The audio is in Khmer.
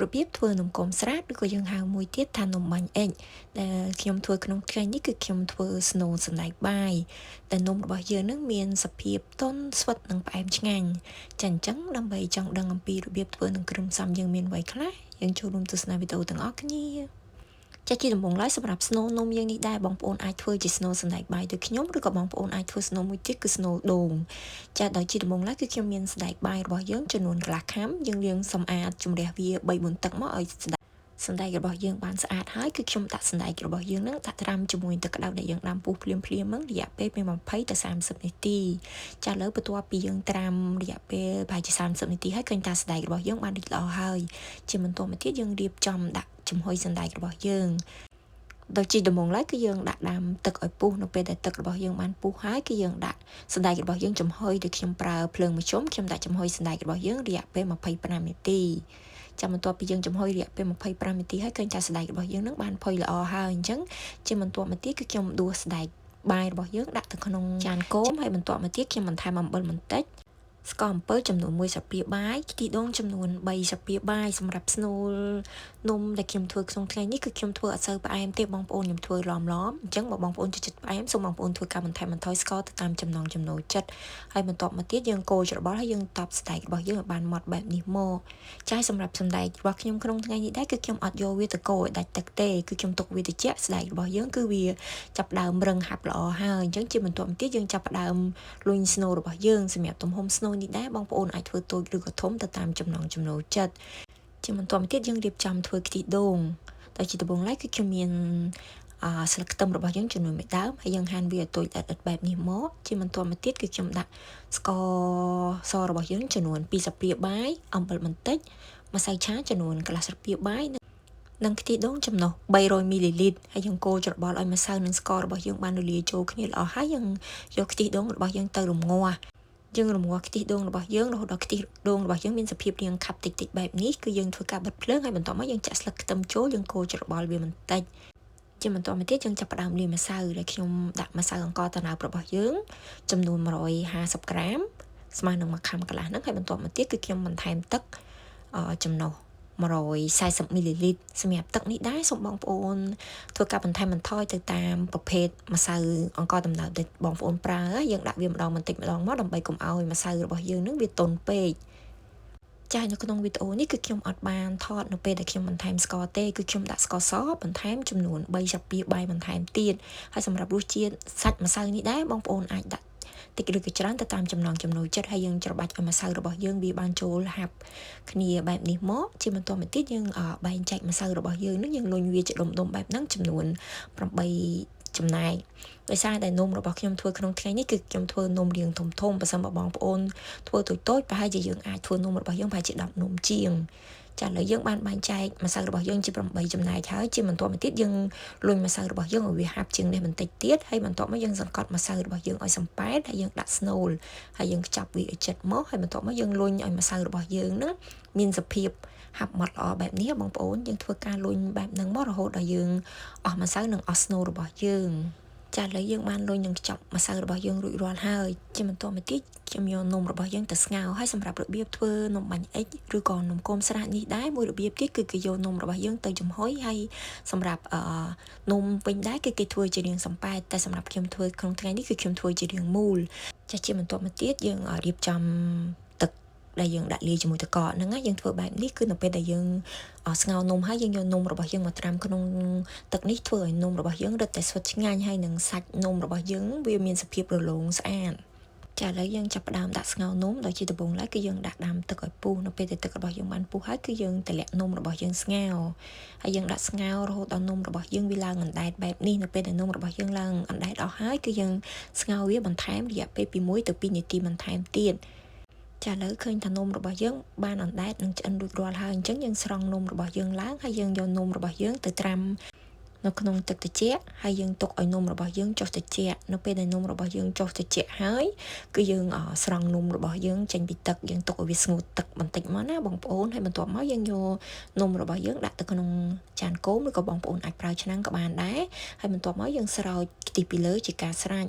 របៀបធ្វើនំគមស្រាតឬក៏យើងហៅមួយទៀតថានំបាញ់អុិចដែលខ្ញុំធ្វើក្នុងថ្ងៃនេះគឺខ្ញុំធ្វើស្នូលសណ្តែកបាយតែនំរបស់យើងនឹងមានសភាពទន់ស្វិតនិងផ្អែមឆ្ងាញ់ចាអញ្ចឹងដើម្បីចង់ដឹងអំពីរបៀបធ្វើនិងគ្រឿងផ្សំយើងមានអ្វីខ្លះយើងចូលរួមទស្សនាវីដេអូទាំងអស់គ្នាចាជាដំបូងឡើយសម្រាប់ស្នូលនំយើងនេះដែរបងប្អូនអាចធ្វើជាស្នូលសណ្តែកបាយដូចខ្ញុំឬក៏បងប្អូនអាចធ្វើស្នូលមួយទៀតគឺស្នូលដូងចាដោយជាដំបូងឡើយគឺខ្ញុំមានសណ្តែកបាយរបស់យើងចំនួនកន្លះខាំយើងលាងសម្អាតជំរះវា3-4ទឹកមកឲ្យសណ្តែករបស់យើងបានស្អាតហើយគឺខ្ញុំដាក់សណ្តែករបស់យើងនឹងដាក់ត្រាំជាមួយទឹកក្តៅដែលយើងដាំពុះភ្លាមហ្នឹងរយៈពេលពី20ទៅ30នាទីចាឥឡូវបន្ទាប់ពីយើងត្រាំរយៈពេលប្រហែលជា30នាទីហើយឃើញថាសណ្តែករបស់យើងបានរីកល្អហើយជាបន្តមកទៀតយើងរៀបចំដាក់ចំហុយសណ្តែករបស់យើងដោយជាដំបូងឡើយគឺយើងដាក់ដាំទឹកឲ្យពុះនៅពេលដែលទឹករបស់យើងបានពុះហើយគឺយើងដាក់សណ្តែករបស់យើងចំហុយដោយខ្ញុំប្រើភ្លើងមធ្យមខ្ញុំដាក់ចំហុយសណ្តែករបស់យើងរយៈពេល25នាទីចាំបន្ទាប់ពីយើងចំហុយរយៈពេល25នាទីហើយឃើញថាសណ្តែករបស់យើងនឹងបានផុយល្អហើយអញ្ចឹងជាបន្ទាប់មកទៀតគឺខ្ញុំដួសសណ្តែកបាយរបស់យើងដាក់ទៅក្នុងចានគោមហើយបន្ទាប់មកទៀតខ្ញុំបន្ថែមអំបិលបន្តិចស្ករអំពៅចំនួន1ស្លាបព្រាបាយខ្ទិះដូងចំនួន3ស្លាបព្រាបាយសម្រាប់ស្នូលនំដែលខ្ញុំធ្វើក្នុងថ្ងៃនេះគឺខ្ញុំធ្វើអត់សូវផ្អែមទេបងប្អូនខ្ញុំធ្វើឡំអញ្ចឹងបើបងប្អូនចូលចិត្តផ្អែមសូមបងប្អូនធ្វើការបន្ថែមបន្ថយស្ករទៅតាមចំណង់ចំណូលចិត្តហើយបន្ទាប់មកទៀតយើងកូរច្របល់ហើយយើងតប់ស្បែករបស់យើងឲ្យបានម៉ត់បែបនេះមកចា៎សម្រាប់សណ្តែករបស់ខ្ញុំក្នុងថ្ងៃនេះដែរគឺខ្ញុំអត់យកវាទៅកូរឲ្យដាច់ទឹកទេគឺខ្ញុំទុកវាត្រជាក់ស្បែករបស់យើងគឺវាចាប់ដើមរឹងហាប់ល្អហើយអញ្ចឹងជាបន្ទាប់មកទៀតយើងចាប់ដើមលុញស្នូលរបស់យើងសម្រាប់ទំហំស្នូលនេះដែរបងប្អូនអាចធ្វើតូចឬក៏ធំទៅតាមចំណង់ចំណូលចិត្តជាបន្តមកទៀតយើងរៀបចំធ្វើខ្ទិះដូងតែជាដំបូងឡើយគឺខ្ញុំមានស្លឹកខ្ទឹមរបស់យើងចំនួន1ដើមហើយយើងហាន់វាឲ្យតូចល្អិតបែបនេះមកជាបន្តមកទៀតគឺខ្ញុំដាក់ស្ករសរបស់យើងចំនួន2ស្លាបព្រាបាយអំបិលបន្តិចម្សៅឆាចំនួនកន្លះស្លាបព្រាបាយនិងខ្ទិះដូងចំណុះ300មីលីលីត្រហើយយើងកូរច្របល់ឲ្យម្សៅនិងស្កររបស់យើងបានរលាយចូលគ្នាល្អហើយយើងយកខ្ទិះដូងរបស់យើងទៅរំងាស់យើងរំងាស់ខ្ទិះដូងរបស់យើងរហូតដល់ខ្ទិះដូងរបស់យើងមានសភាពរាងខាប់តិចបែបនេះគឺយើងធ្វើការបិទភ្លើងហើយបន្ទាប់មកយើងចាក់ស្លឹកខ្ទឹមចូលយើងកូរច្របល់វាបន្តិចជាបន្តមកទៀតយើងចាប់ផ្ដើមលាយម្សៅដែលខ្ញុំដាក់ម្សៅអង្ករត្នោតរបស់យើងចំនួន150ក្រាមស្មើនឹង1ខាំកន្លះហ្នឹងហើយបន្ទាប់មកទៀតគឺខ្ញុំបន្ថែមទឹកចំណុះ140មីលីលីត្រសម្រាប់ទឹកនេះដែរសូមបងប្អូនធ្វើការបន្ថែមបន្ថយទៅតាមប្រភេទម្សៅអង្ករដំណើបដែលបងប្អូនប្រើយើងដាក់វាម្ដងបន្តិចម្ដងមកដើម្បីកុំឲ្យម្សៅរបស់យើងនឹងវាទន់ពេកចានៅក្នុងវីដេអូនេះគឺខ្ញុំអត់បានថតនៅពេលដែលខ្ញុំបន្ថែមស្ករទេគឺខ្ញុំដាក់ស្ករសបន្ថែមចំនួន3ស្លាបព្រាបាយបន្ថែមទៀតហើយសម្រាប់រសជាតិសាច់ម្សៅនេះដែរបងប្អូនអាចដាក់តិចឬក៏ច្រើនទៅតាមចំណង់ចំណូលចិត្តហើយយើងច្របាច់ឲ្យម្សៅរបស់យើងវាបានចូលហាប់គ្នាបែបនេះមកជាបន្តមកទៀតយើងបែងចែកម្សៅរបស់យើងនឹងយើងលុញវាជាដុំបែបហ្នឹងចំនួន8ចំណែកដោយសារតែនំរបស់ខ្ញុំធ្វើក្នុងថ្ងៃនេះគឺខ្ញុំធ្វើនំរាងធំបើសិនបើបងប្អូនធ្វើតូចប្រហែលជាយើងអាចធ្វើនំរបស់យើងប្រហែលជា10នំជាងចាឥឡូវយើងបានបែងចែកម្សៅរបស់យើងជា8ចំណែកហើយជាបន្តមកទៀតយើងលុញម្សៅរបស់យើងឲ្យវាហាប់ជាងនេះបន្តិចទៀតហើយបន្ទាប់មកយើងសង្កត់ម្សៅរបស់យើងឲ្យសំប៉ែតហើយយើងដាក់ស្នូលហើយយើងខ្ចប់វាឲ្យជិតមកហើយបន្ទាប់មកយើងលុញឲ្យម្សៅរបស់យើងហ្នឹងមានសភាពហាប់ម៉ត់ល្អបែបនេះបងប្អូនយើងធ្វើការលុញបែបហ្នឹងមករហូតដល់យើងអស់ម្សៅនិងអស់ស្នូលរបស់យើងចាឥឡូវយើងបានលុញនឹងខ្ចប់ម្សៅរបស់យើងរួចរាល់ហើយជាបន្តមកទៀតខ្ញុំយកនំរបស់យើងទៅស្ងោរហើយសម្រាប់របៀបធ្វើនំបាញ់អុិចឬក៏នំគមស្រាតនេះដែរមួយរបៀបទៀតគឺគេយកនំរបស់យើងទៅចំហុយហើយសម្រាប់នំវិញដែរគឺគេធ្វើជារាងសំប៉ែតតែសម្រាប់ខ្ញុំធ្វើក្នុងថ្ងៃនេះគឺខ្ញុំធ្វើជារាងមូលចាជាបន្តមកទៀតយើងរៀបចំដែលយើងដាក់លាយជាមួយទឹកកកហ្នឹងយើងធ្វើបែបនេះគឺនៅពេលដែលយើងស្ងោរនំហើយយើងយកនំរបស់យើងមកត្រាំក្នុងទឹកនេះធ្វើឲ្យនំរបស់យើងរឹតតែស្វិតឆ្ងាញ់ហើយនឹងសាច់នំរបស់យើងវាមានសភាពរលោងស្អាតចាឥឡូវយើងចាប់ផ្ដើមដាក់ស្ងោរនំដោយជាដំបូងឡើយគឺយើងដាក់ដាំទឹកឲ្យពុះនៅពេលដែលទឹករបស់យើងបានពុះហើយគឺយើងតម្លាក់នំរបស់យើងស្ងោរហើយយើងដាក់ស្ងោររហូតដល់នំរបស់យើងវាឡើងអណ្ដែតបែបនេះនៅពេលដែលនំរបស់យើងឡើងអណ្ដែតអស់ហើយគឺយើងស្ងោរវាបន្ថែមរយៈពេលពី1ទៅ2នាទីបន្ថែមទៀតចាឥឡូវឃើញថានំរបស់យើងបានអណ្ដែតនិងឆ្អិនរួចរាល់ហើយអញ្ចឹងយើងស្រង់នំរបស់យើងឡើងហើយយើងយកនំរបស់យើងទៅត្រាំនៅក្នុងទឹកត្រជាក់ហើយយើងទុកឲ្យនំរបស់យើងចុះត្រជាក់នៅពេលដែលនំរបស់យើងចុះត្រជាក់ហើយគឺយើងស្រង់នំរបស់យើងចេញពីទឹកយើងទុកឲ្យវាស្ងួតទឹកបន្តិចមកណាបងប្អូនហើយបន្ទាប់មកយើងយកនំរបស់យើងដាក់ទៅក្នុងចានគោមឬក៏បងប្អូនអាចប្រើឆ្នាំងក៏បានដែរហើយបន្ទាប់មកយើងស្រោចខ្ទិះពីលើជាការស្រេច